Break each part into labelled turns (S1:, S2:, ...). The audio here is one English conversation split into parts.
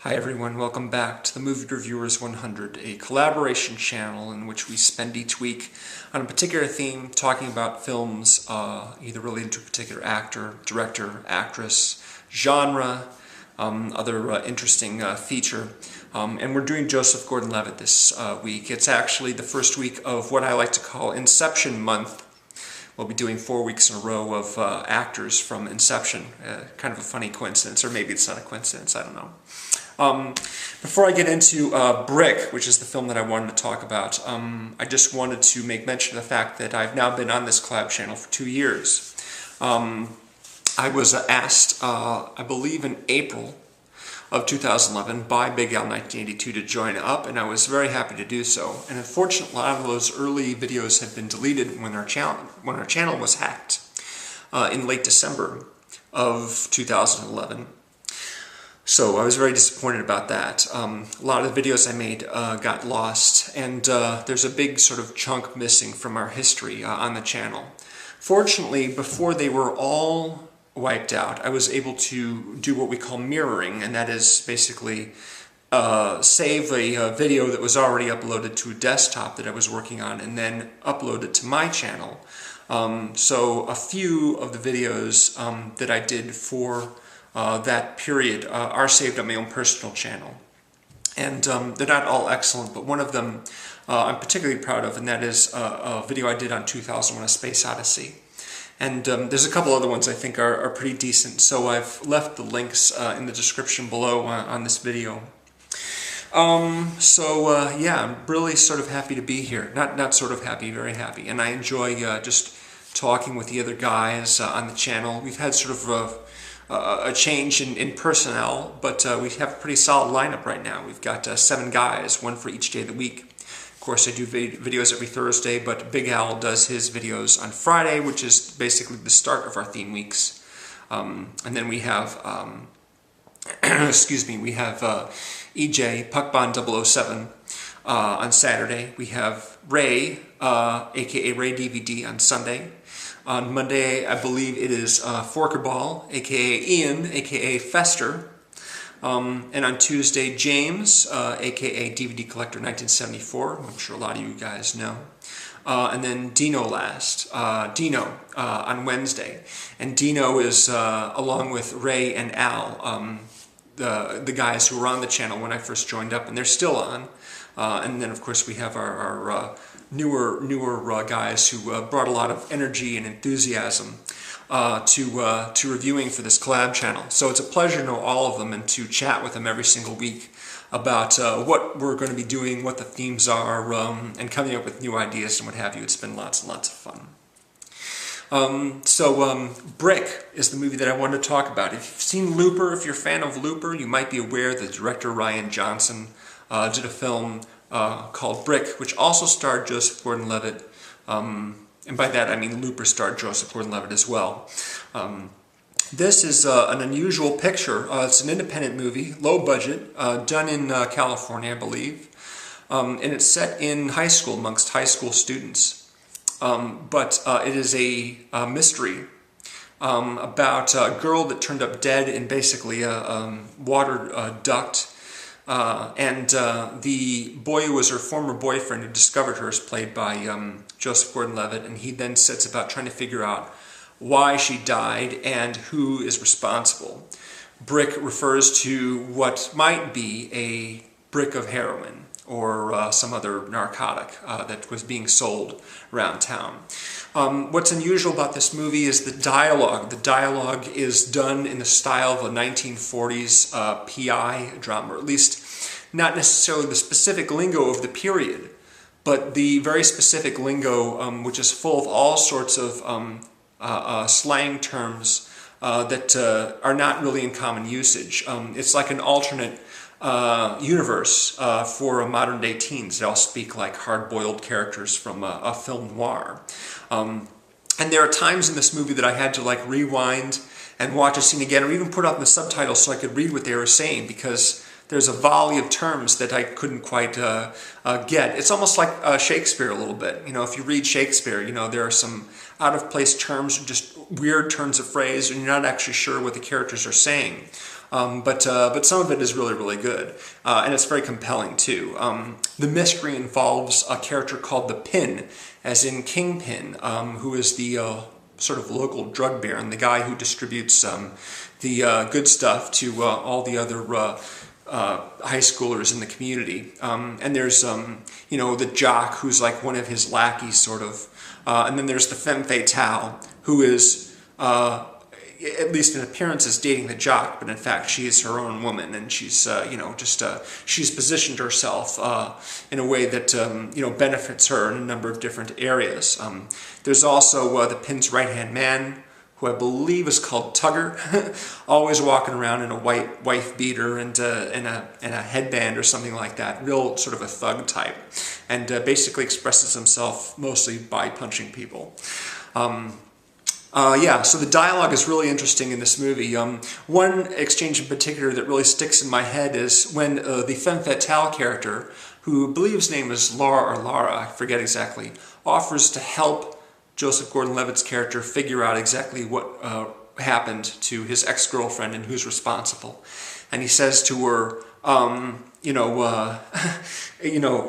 S1: Hi everyone, welcome back to the Movie Reviewers 100, a collaboration channel in which we spend each week on a particular theme talking about films either related to a particular actor, director, actress, genre, other interesting feature. And we're doing Joseph Gordon-Levitt this week. It's actually the first week of what I like to call Inception Month. We'll be doing 4 weeks in a row of actors from Inception. Kind of a funny coincidence, or maybe it's not a coincidence, I don't know. Before I get into Brick, which is the film that I wanted to talk about, I just wanted to make mention of the fact that I've now been on this collab channel for 2 years. I was asked, I believe in April of 2011 by Big Al 1982 to join up, and I was very happy to do so. And unfortunately, a lot of those early videos had been deleted when our channel was hacked in late December of 2011. So I was very disappointed about that. A lot of the videos I made got lost, and there's a big sort of chunk missing from our history on the channel. Fortunately, before they were all wiped out, I was able to do what we call mirroring, and that is basically save a video that was already uploaded to a desktop that I was working on and then upload it to my channel. So a few of the videos that I did for that period are saved on my own personal channel. And they're not all excellent, but one of them I'm particularly proud of, and that is a video I did on 2001: A Space Odyssey. And there's a couple other ones I think are pretty decent, so I've left the links in the description below on this video. Yeah, I'm really sort of happy to be here. Not sort of happy, very happy. And I enjoy just talking with the other guys on the channel. We've had sort of a change in personnel, but we have a pretty solid lineup right now. We've got 7 guys, one for each day of the week. Of course, I do videos every Thursday, but Big Al does his videos on Friday, which is basically the start of our theme weeks. And then we have, excuse me, we have EJ, Puckbond 007, on Saturday. We have Ray, aka Ray DVD, on Sunday. On Monday, I believe it is Forkerball, aka Ian, aka Fester. And on Tuesday, James, aka DVD Collector 1974, who I'm sure a lot of you guys know. And then Dino last, Dino on Wednesday. And Dino is, along with Ray and Al, the guys who were on the channel when I first joined up, and they're still on. And then, of course, we have our newer guys who brought a lot of energy and enthusiasm to reviewing for this collab channel. So it's a pleasure to know all of them and to chat with them every single week about what we're going to be doing, what the themes are, and coming up with new ideas and what have you. It's been lots and lots of fun. Brick is the movie that I wanted to talk about. If you've seen Looper, if you're a fan of Looper, you might be aware that director Rian Johnson did a film called Brick, which also starred Joseph Gordon-Levitt. And by that I mean Looper starred Joseph Gordon-Levitt as well. This is an unusual picture. It's an independent movie, low budget, done in California, I believe. And it's set in high school, amongst high school students. But it is a mystery about a girl that turned up dead in basically a water duct. The boy who was her former boyfriend who discovered her is played by Joseph Gordon-Levitt, and he then sets about trying to figure out why she died and who is responsible. Brick refers to what might be a brick of heroin or some other narcotic that was being sold around town. What's unusual about this movie is the dialogue. The dialogue is done in the style of a 1940s PI drama, or at least not necessarily the specific lingo of the period, but the very specific lingo which is full of all sorts of slang terms that are not really in common usage. It's like an alternate universe for modern day teens. They all speak like hard-boiled characters from a film noir. And there are times in this movie that I had to like rewind and watch a scene again, or even put up the subtitles so I could read what they were saying, because there's a volley of terms that I couldn't quite get. It's almost like Shakespeare a little bit. You know, if you read Shakespeare, you know, there are some out-of-place terms, just weird turns of phrase, and you're not actually sure what the characters are saying. but some of it is really, really good, and it's very compelling too. The mystery involves a character called the Pin, as in Kingpin, who is the sort of local drug baron, the guy who distributes the good stuff to all the other high schoolers in the community. And there's, you know, the jock who's like one of his lackeys, sort of. And then there's the femme fatale, who is, at least in appearances, dating the jock, but in fact she is her own woman, and she's, you know, just, she's positioned herself in a way that, you know, benefits her in a number of different areas. There's also the Pin's right-hand man, who I believe is called Tugger, always walking around in a white wife beater and a headband or something like that, real sort of a thug type, and basically expresses himself mostly by punching people. Yeah, so the dialogue is really interesting in this movie. One exchange in particular that really sticks in my head is when the femme fatale character, who I believe his name is Laura or Lara, I forget exactly, offers to help Joseph Gordon-Levitt's character figure out exactly what happened to his ex-girlfriend and who's responsible. And he says to her, you know,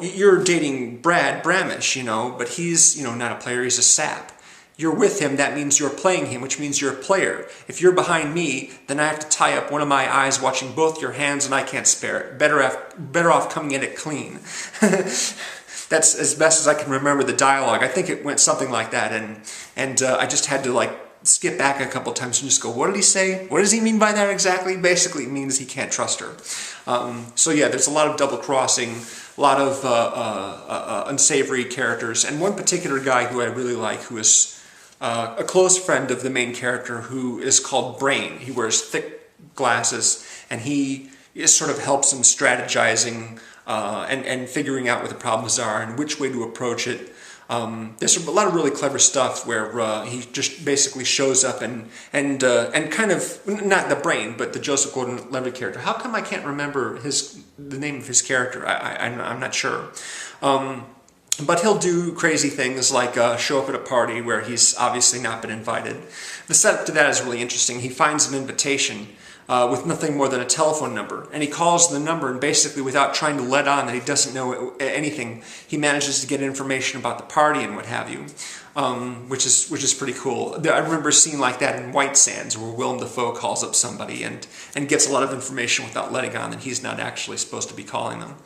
S1: you're dating Brad Bramish, you know, but he's, you know, not a player, he's a sap. You're with him, that means you're playing him, which means you're a player. If you're behind me, then I have to tie up one of my eyes watching both your hands and I can't spare it. Better off coming at it clean. That's as best as I can remember the dialogue. I think it went something like that, and I just had to like skip back a couple times and just go, what did he say? What does he mean by that exactly? Basically, it means he can't trust her. So yeah, there's a lot of double crossing, a lot of unsavory characters, and one particular guy who I really like, who is a close friend of the main character, who is called Brain. He wears thick glasses, and he sort of helps him strategizing and figuring out what the problems are and which way to approach it. There's a lot of really clever stuff where he just basically shows up and kind of, not the Brain, but the Joseph Gordon-Levitt character. How come I can't remember the name of his character? I'm not sure. But he'll do crazy things like show up at a party where he's obviously not been invited. The setup to that is really interesting. He finds an invitation with nothing more than a telephone number, and he calls the number, and basically without trying to let on that he doesn't know anything, he manages to get information about the party and what have you, which is pretty cool. I remember a scene like that in White Sands, where Willem Dafoe calls up somebody and gets a lot of information without letting on that he's not actually supposed to be calling them.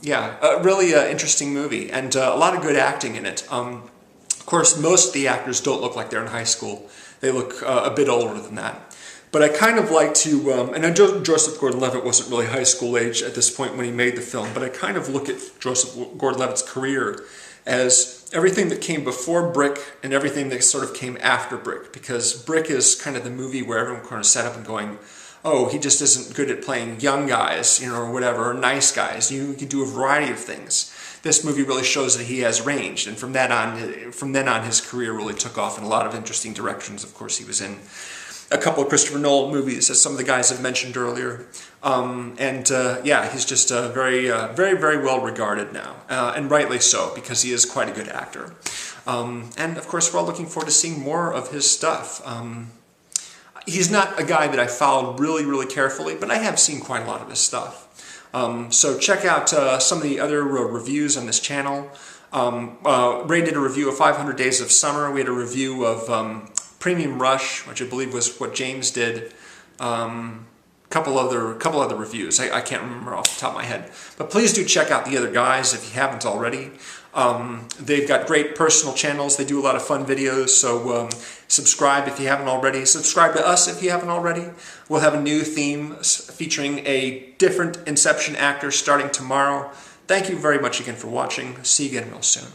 S1: Yeah, a really interesting movie, and a lot of good acting in it. Of course, most of the actors don't look like they're in high school. They look a bit older than that. But I kind of like to, and I know Joseph Gordon-Levitt wasn't really high school age at this point when he made the film, but I kind of look at Joseph Gordon-Levitt's career as everything that came before Brick and everything that sort of came after Brick, because Brick is kind of the movie where everyone kind of sat up and going, oh, he just isn't good at playing young guys, you know, or whatever, or nice guys. You can do a variety of things. This movie really shows that he has range, and from then on, his career really took off in a lot of interesting directions. Of course, he was in a couple of Christopher Nolan movies, as some of the guys have mentioned earlier. Yeah, he's just very, very well regarded now, and rightly so, because he is quite a good actor. And of course, we're all looking forward to seeing more of his stuff. He's not a guy that I followed really carefully, but I have seen quite a lot of his stuff. So check out some of the other reviews on this channel. Ray did a review of 500 Days of Summer. We had a review of Premium Rush, which I believe was what James did. Couple other reviews. I can't remember off the top of my head. But please do check out the other guys if you haven't already. They've got great personal channels. They do a lot of fun videos, so subscribe if you haven't already. Subscribe to us if you haven't already. We'll have a new theme featuring a different Inception actor starting tomorrow. Thank you very much again for watching. See you again real soon.